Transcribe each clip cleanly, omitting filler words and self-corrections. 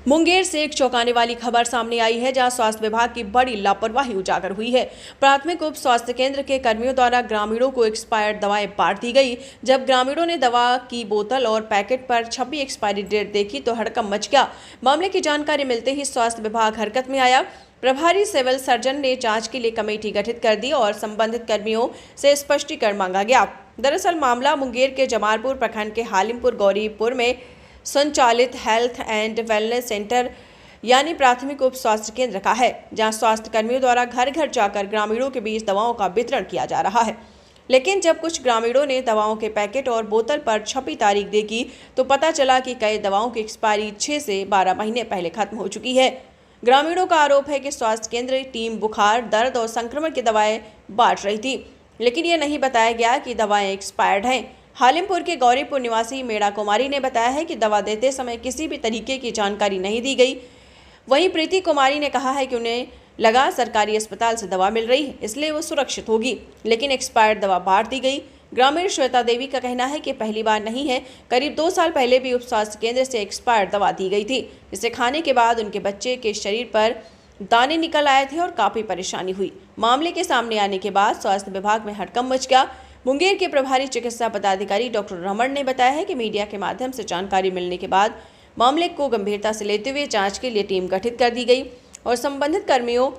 मुंगेर से एक चौंकाने वाली खबर सामने आई है, जहां स्वास्थ्य विभाग की बड़ी लापरवाही उजागर हुई है। प्राथमिक उप स्वास्थ्य केंद्र के कर्मियों द्वारा ग्रामीणों को एक्सपायर्ड दवाएं बांट दी गई। जब ग्रामीणों ने दवा की बोतल और पैकेट पर छपी एक्सपायरी डेट देखी तो हड़कंप मच गया। मामले की जानकारी मिलते ही स्वास्थ्य विभाग हरकत में आया। प्रभारी सिविल सर्जन ने जांच के लिए कमेटी गठित कर दी और संबंधित कर्मियों से स्पष्टीकरण मांगा गया। दरअसल मामला मुंगेर के जमालपुर प्रखंड के हालिमपुर गौरीपुर में संचालित हेल्थ एंड वेलनेस सेंटर यानी प्राथमिक उप स्वास्थ्य केंद्र का है, जहां स्वास्थ्य कर्मियों द्वारा घर घर जाकर ग्रामीणों के बीच दवाओं का वितरण किया जा रहा है। लेकिन जब कुछ ग्रामीणों ने दवाओं के पैकेट और बोतल पर छपी तारीख देखी तो पता चला कि कई दवाओं की एक्सपायरी 6 से 12 महीने पहले खत्म हो चुकी है। ग्रामीणों का आरोप है कि स्वास्थ्य केंद्र टीम बुखार, दर्द और संक्रमण की दवाएं बांट रही थी, लेकिन ये नहीं बताया गया कि दवाएं एक्सपायर्ड हैं। हालिमपुर के गौरीपुर निवासी मेड़ा कुमारी ने बताया है कि दवा देते समय किसी भी तरीके की जानकारी नहीं दी गई। वहीं प्रीति कुमारी ने कहा है कि उन्हें लगा सरकारी अस्पताल से दवा मिल रही है, इसलिए वो सुरक्षित होगी, लेकिन एक्सपायर्ड दवा बांट दी गई। ग्रामीण श्वेता देवी का कहना है कि पहली बार नहीं है, करीब 2 साल पहले भी उप स्वास्थ्य केंद्र से एक्सपायर्ड दवा दी गई थी, जिसे खाने के बाद उनके बच्चे के शरीर पर दाने निकल आए थे और काफ़ी परेशानी हुई। मामले के सामने आने के बाद स्वास्थ्य विभाग में हड़कंप मच गया। मुंगेर के प्रभारी चिकित्सा पदाधिकारी डॉक्टर रमन ने बताया है कि मीडिया के माध्यम से जानकारी मिलने के बाद मामले को गंभीरता से लेते हुए जांच के लिए टीम गठित कर दी गई और संबंधित कर्मियों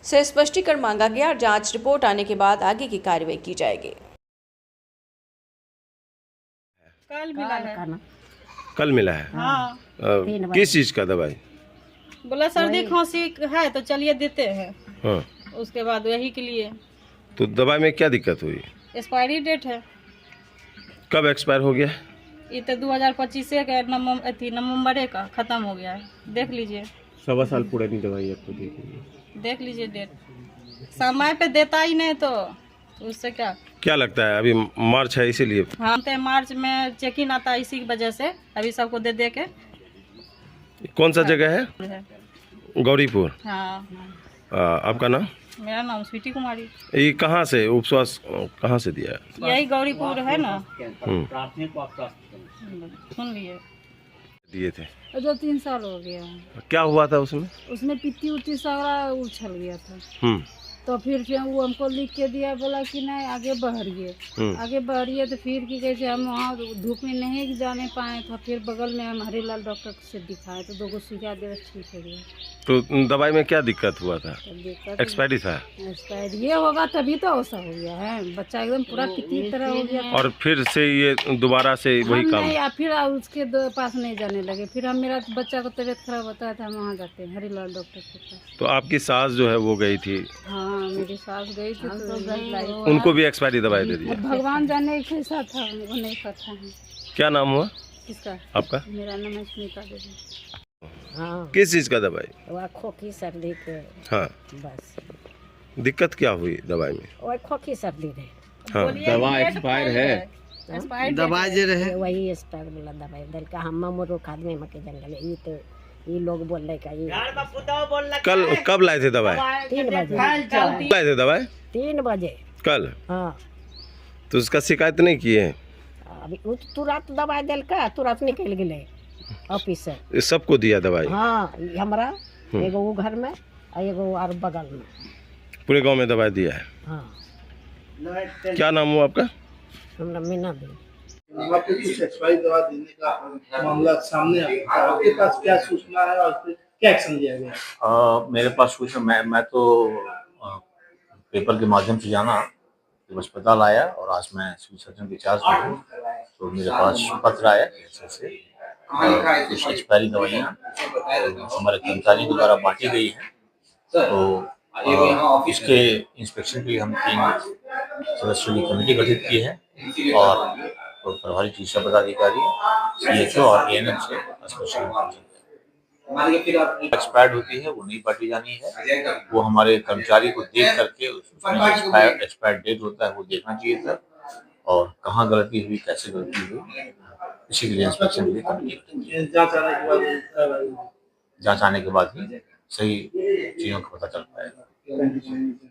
से स्पष्टीकरण मांगा गया और जांच रिपोर्ट आने के बाद आगे की कार्रवाई की जाएगी। कल मिला है। कल मिला है। हाँ। किस चीज का दवाई? बोला सर्दी खांसी है तो चलिए देते हैं। हाँ। उसके बाद वही के लिए। तो दवाई में क्या दिक्कत हुई? एक्सपायरी डेट है। कब एक्सपायर हो गया? ये तो 2025 के नवंबर का खत्म हो गया है, देख लीजिए। 1.25 साल पुरानी दवाई आपको देखिए, देख लीजिए डेट। समय पे देता ही नहीं तो उससे क्या लगता है? अभी मार्च है इसीलिए। हाँ, तो मार्च में चेक इन आता है, इसी की वजह से अभी सबको दे दे के। कौन सा जगह है? गौरीपुर। हाँ। आपका नाम? मेरा नाम स्वीटी कुमारी। ये कहाँ से उपस्वास कहाँ से दिया है? यही गौरीपुर है ना। सुन लिए दिए थे। 2-3 साल हो गया। क्या हुआ था उसमें? उसमें पित्ती उट्टी सारा उछल गया था। तो फिर वो हमको लिख के दिया, बोला कि नहीं आगे बढ़िए। आगे बढ़िए तो फिर की कैसे हम वहाँ धूप में नहीं जाने पाए, तो फिर बगल में हम हरीलाल डॉक्टर से दिखाए तो 2 सुइया दे ठीक हो गया। तो दवाई में क्या दिक्कत हुआ था? एक्सपायरी था। एक्सपायरी ये होगा तभी तो ऐसा हो गया है, बच्चा एकदम पूरा पित्ती तरह हो गया। और फिर से ये दोबारा से वही काम? नहीं, फिर उसके पास नहीं जाने लगे। फिर हम मेरा बच्चा को तबीयत खराब होता है तो हम वहाँ जाते हैं हरीलाल डॉक्टर के पास। तो आपकी सास जो है वो गई थी? हाँ, मेरी सास गई थी तो उनको भी एक्सपायरी दवाई दे दी? भगवान जाने कैसा था, उनको नहीं पता है। क्या नाम हुआ किसका? आपका? मेरा नाम है स्मिता देवी। हाँ। किस चीज का दवाई? खोखी सर्दी के। हाँ। बस दिक्कत क्या हुई दवाई में? वही खोखी सर्दी रहे। हाँ। दवा एक्सपायर है। दवाई जे रहे वही एक्सपायर वाला दवाई दल का हम मोरो आदमी में के जंगल ये तो ये लोग बोल रहे का ये कल कब लाए थे दवाई? 3 बजे लाए थे दवाई 3 बजे कल। हाँ। तो उसका शिकायत नहीं किए? अभी तुरंत दवाई दिल का तुरंत निकल गए ऑफिस से। सबको दिया दवाई? हाँ, हमारा एगो वो घर में और एगो और बगल में पूरे गांव में दवाई दिया है। हाँ। क्या नाम हुआ आपका? हमरा मीना दी। आपको कुछ एक्सपायरी दवा देने का मामला सामने आया है, आपके पास क्या सूचना है और क्या एक्शन लिया गया? मेरे पास सूचना मैं तो पेपर के माध्यम से जाना जब अस्पताल आया और आज मैं सिविल सर्जन के चार्ज में हूँ, तो मेरे पास पत्र आया से कुछ एक्सपायरी दवाइयाँ हमारे कर्मचारी द्वारा बांटी गई हैं। तो इसके इंस्पेक्शन के लिए हम 3 सदस्यों की कमेटी गठित की है और प्रभारी चिकित्सा पदाधिकारी, CHO और ANM से एक्सपायर्ड होती है वो नहीं बांटी जानी है। वो हमारे कर्मचारी को देख करके उसमें एक्सपायर्ड डेट होता है वो देखना चाहिए था और कहाँ गलती हुई, कैसे गलती हुई, इसी के लिए इंस्पेक्शन के लिए कमेटी जांच आने के बाद ही सही चीज़ों का पता चल पाएगा।